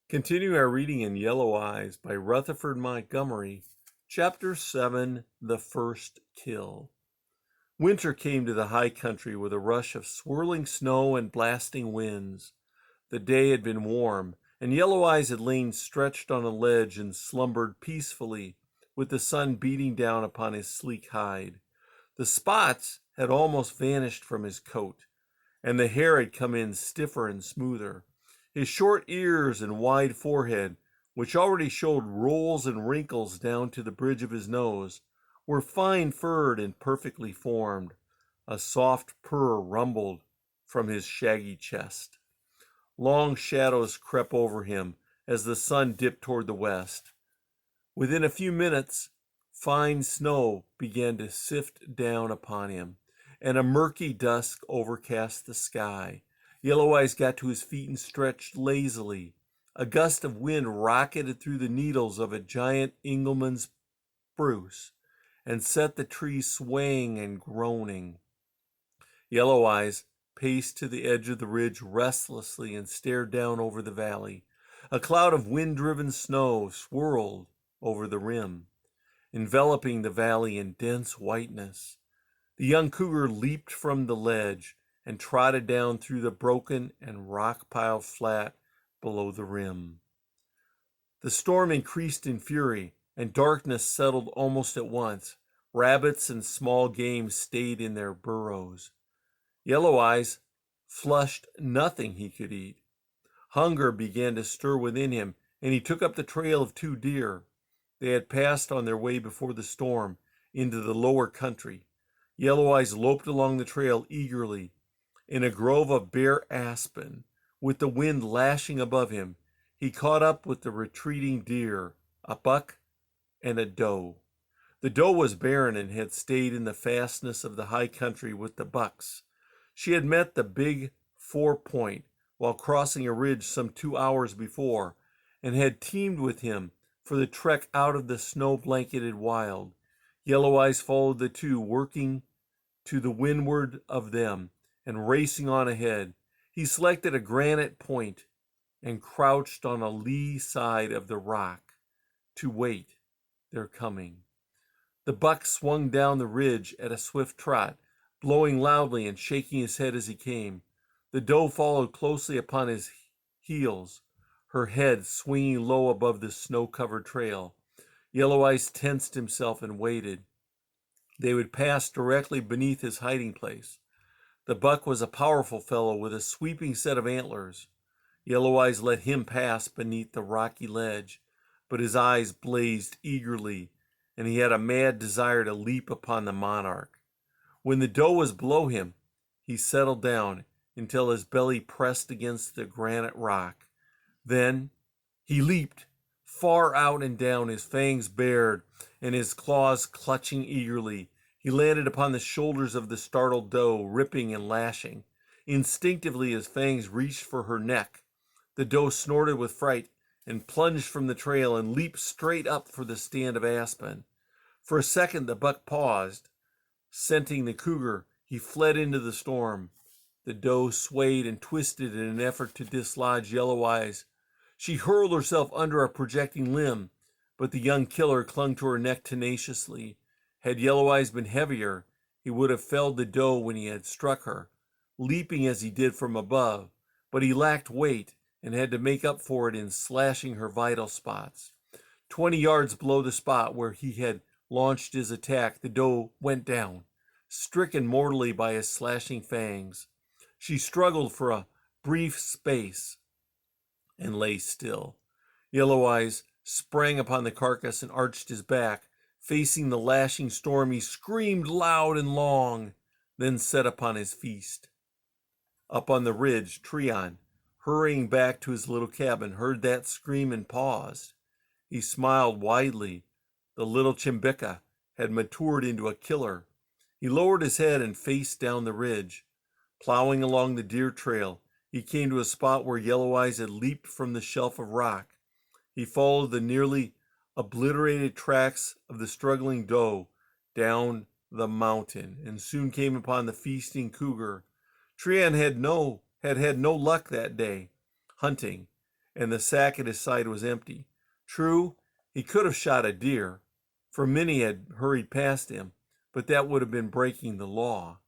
Continue our reading in Yellow Eyes by Rutherford Montgomery, Chapter 7, The First Kill. Winter came to the high country with a rush of swirling snow and blasting winds. The day had been warm, and Yellow Eyes had lain stretched on a ledge and slumbered peacefully, with the sun beating down upon his sleek hide. The spots had almost vanished from his coat, and the hair had come in stiffer and smoother. His short ears and wide forehead, which already showed rolls and wrinkles down to the bridge of his nose, were fine-furred and perfectly formed. A soft purr rumbled from his shaggy chest. Long shadows crept over him as the sun dipped toward the west. Within a few minutes, fine snow began to sift down upon him, and a murky dusk overcast the sky. Yellow Eyes got to his feet and stretched lazily. A gust of wind rocketed through the needles of a giant Engelmann's spruce and set the tree swaying and groaning. Yellow Eyes paced to the edge of the ridge restlessly and stared down over the valley. A cloud of wind-driven snow swirled over the rim, enveloping the valley in dense whiteness. The young cougar leaped from the ledge and trotted down through the broken and rock-piled flat below the rim. The storm increased in fury, and darkness settled almost at once. Rabbits and small game stayed in their burrows. Yellow Eyes flushed nothing he could eat. Hunger began to stir within him, and he took up the trail of two deer. They had passed on their way before the storm into the lower country. Yellow Eyes loped along the trail eagerly. In a grove of bare aspen, with the wind lashing above him, he caught up with the retreating deer, a buck and a doe. The doe was barren and had stayed in the fastness of the high country with the bucks. She had met the big 4-point while crossing a ridge some 2 hours before, and had teamed with him for the trek out of the snow-blanketed wild. Yellow Eyes followed the two, working to the windward of them and racing on ahead. He selected a granite point and crouched on a lee side of the rock to wait their coming. The buck swung down the ridge at a swift trot, blowing loudly and shaking his head as he came. The doe followed closely upon his heels, her head swinging low above the snow-covered trail. Yellow Eyes tensed himself and waited. They would pass directly beneath his hiding place. The buck was a powerful fellow with a sweeping set of antlers. Yellow Eyes let him pass beneath the rocky ledge, but his eyes blazed eagerly, and he had a mad desire to leap upon the monarch. When the doe was below him, he settled down until his belly pressed against the granite rock. Then he leaped far out and down, his fangs bared and his claws clutching eagerly. He landed upon the shoulders of the startled doe, ripping and lashing. Instinctively, his fangs reached for her neck. The doe snorted with fright and plunged from the trail and leaped straight up for the stand of aspen. For a second, the buck paused. Scenting the cougar, he fled into the storm. The doe swayed and twisted in an effort to dislodge Yellow Eyes. She hurled herself under a projecting limb, but the young killer clung to her neck tenaciously. Had Yellow Eyes been heavier, he would have felled the doe when he had struck her, leaping as he did from above, but he lacked weight and had to make up for it in slashing her vital spots. 20 yards below the spot where he had launched his attack, the doe went down, stricken mortally by his slashing fangs. She struggled for a brief space and lay still. Yellow Eyes sprang upon the carcass and arched his back. Facing the lashing storm, he screamed loud and long, then set upon his feast. Up on the ridge, Treon, hurrying back to his little cabin, heard that scream and paused. He smiled widely. The little Chimbika had matured into a killer. He lowered his head and faced down the ridge. Plowing along the deer trail, he came to a spot where Yellow Eyes had leaped from the shelf of rock. He followed the nearly obliterated tracks of the struggling doe down the mountain and soon came upon the feasting cougar. Treon had had no luck that day hunting, and the sack at his side was empty. True, he could have shot a deer, for many had hurried past him, but that would have been breaking the law.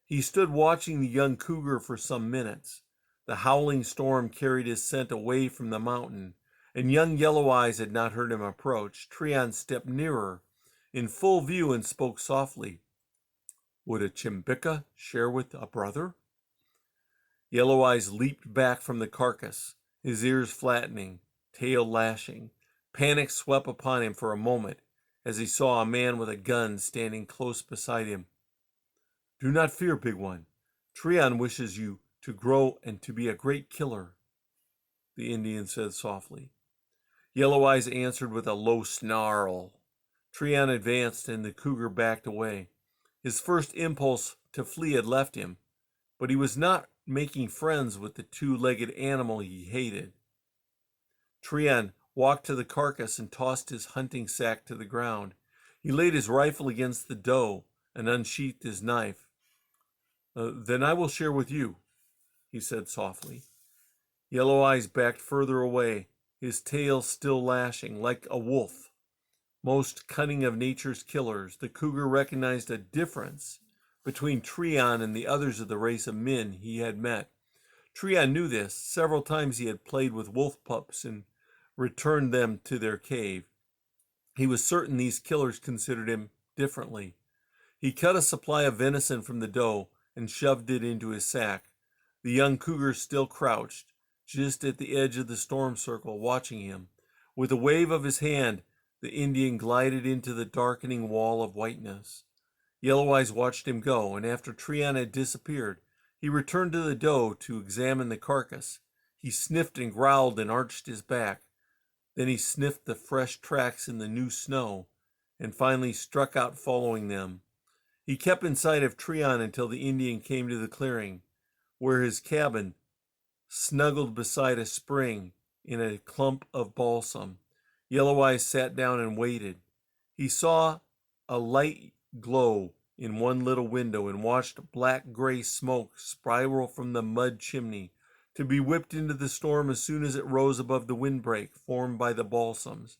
He stood watching the young cougar for some minutes. The howling storm carried his scent away from the mountain, and young Yellow Eyes had not heard him approach. Treon stepped nearer, in full view, and spoke softly. Would a Chimbika share with a brother? Yellow Eyes leaped back from the carcass, his ears flattening, tail lashing. Panic swept upon him for a moment as he saw a man with a gun standing close beside him. Do not fear, Big One. Treon wishes you to grow and to be a great killer, the Indian said softly. Yellow Eyes answered with a low snarl. Treon advanced and the cougar backed away. His first impulse to flee had left him, but he was not making friends with the two-legged animal he hated. Treon walked to the carcass and tossed his hunting sack to the ground. He laid his rifle against the doe and unsheathed his knife. Then I will share with you, he said softly. Yellow Eyes backed further away, his tail still lashing like a wolf. Most cunning of nature's killers, the cougar recognized a difference between Treon and the others of the race of men he had met. Treon knew this. Several times he had played with wolf pups and returned them to their cave. He was certain these killers considered him differently. He cut a supply of venison from the doe and shoved it into his sack. The young cougar still crouched, just at the edge of the storm circle, watching him. With a wave of his hand, the Indian glided into the darkening wall of whiteness. Yellow Eyes watched him go, and after Treon had disappeared, he returned to the doe to examine the carcass. He sniffed and growled and arched his back. Then he sniffed the fresh tracks in the new snow, and finally struck out following them. He kept in sight of Treon until the Indian came to the clearing, where his cabin, snuggled beside a spring in a clump of balsam. Yellow Eyes sat down and waited. He saw a light glow in one little window and watched black-gray smoke spiral from the mud chimney to be whipped into the storm as soon as it rose above the windbreak formed by the balsams.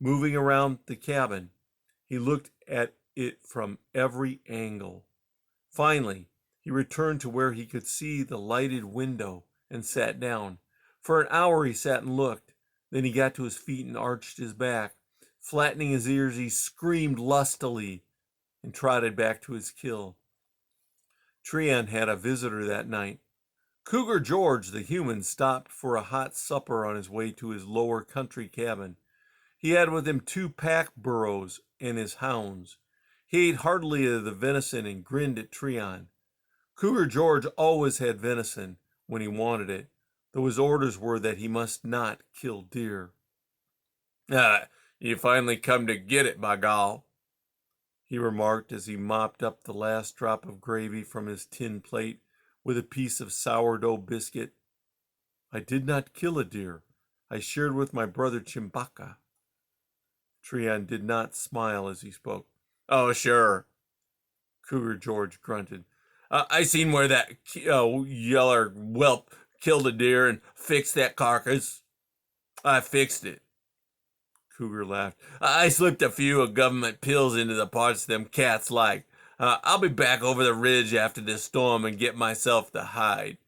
Moving around the cabin, he looked at it from every angle. Finally, he returned to where he could see the lighted window and sat down. For an hour he sat and looked. Then he got to his feet and arched his back. Flattening his ears, he screamed lustily and trotted back to his kill. Treon had a visitor that night. Cougar George, the human, stopped for a hot supper on his way to his lower country cabin. He had with him 2 pack burros and his hounds. He ate heartily of the venison and grinned at Treon. Cougar George always had venison when he wanted it, though his orders were that he must not kill deer. You finally come to get it, by gall, he remarked as he mopped up the last drop of gravy from his tin plate with a piece of sourdough biscuit. I did not kill a deer. I shared with my brother Chimbaka. Treon did not smile as he spoke. Oh, sure, Cougar George grunted. I seen where that yeller whelp killed a deer and fixed that carcass. I fixed it. Cougar laughed. I slipped a few of government pills into the parts them cats like. I'll be back over the ridge after this storm and get myself the hide.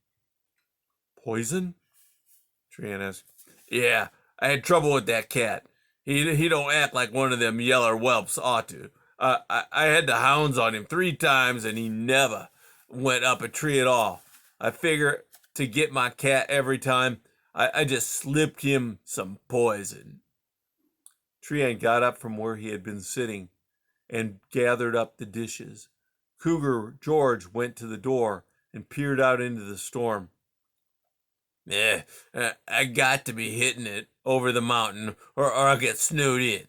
Poison? Treon asked. Yeah, I had trouble with that cat. He don't act like one of them yeller whelps ought to. I had the hounds on him 3 times and he never went up a tree at all. I figure to get my cat every time, I just slipped him some poison. Treon got up from where he had been sitting and gathered up the dishes. Cougar George went to the door and peered out into the storm. I got to be hitting it over the mountain or I'll get snowed in,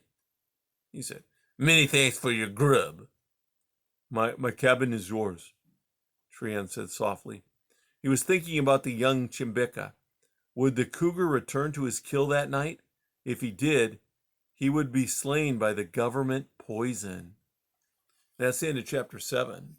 he said. Many thanks for your grub. My cabin is yours, Treon said softly. He was thinking about the young Chimbika. Would the cougar return to his kill that night? If he did, he would be slain by the government poison. That's the end of chapter 7.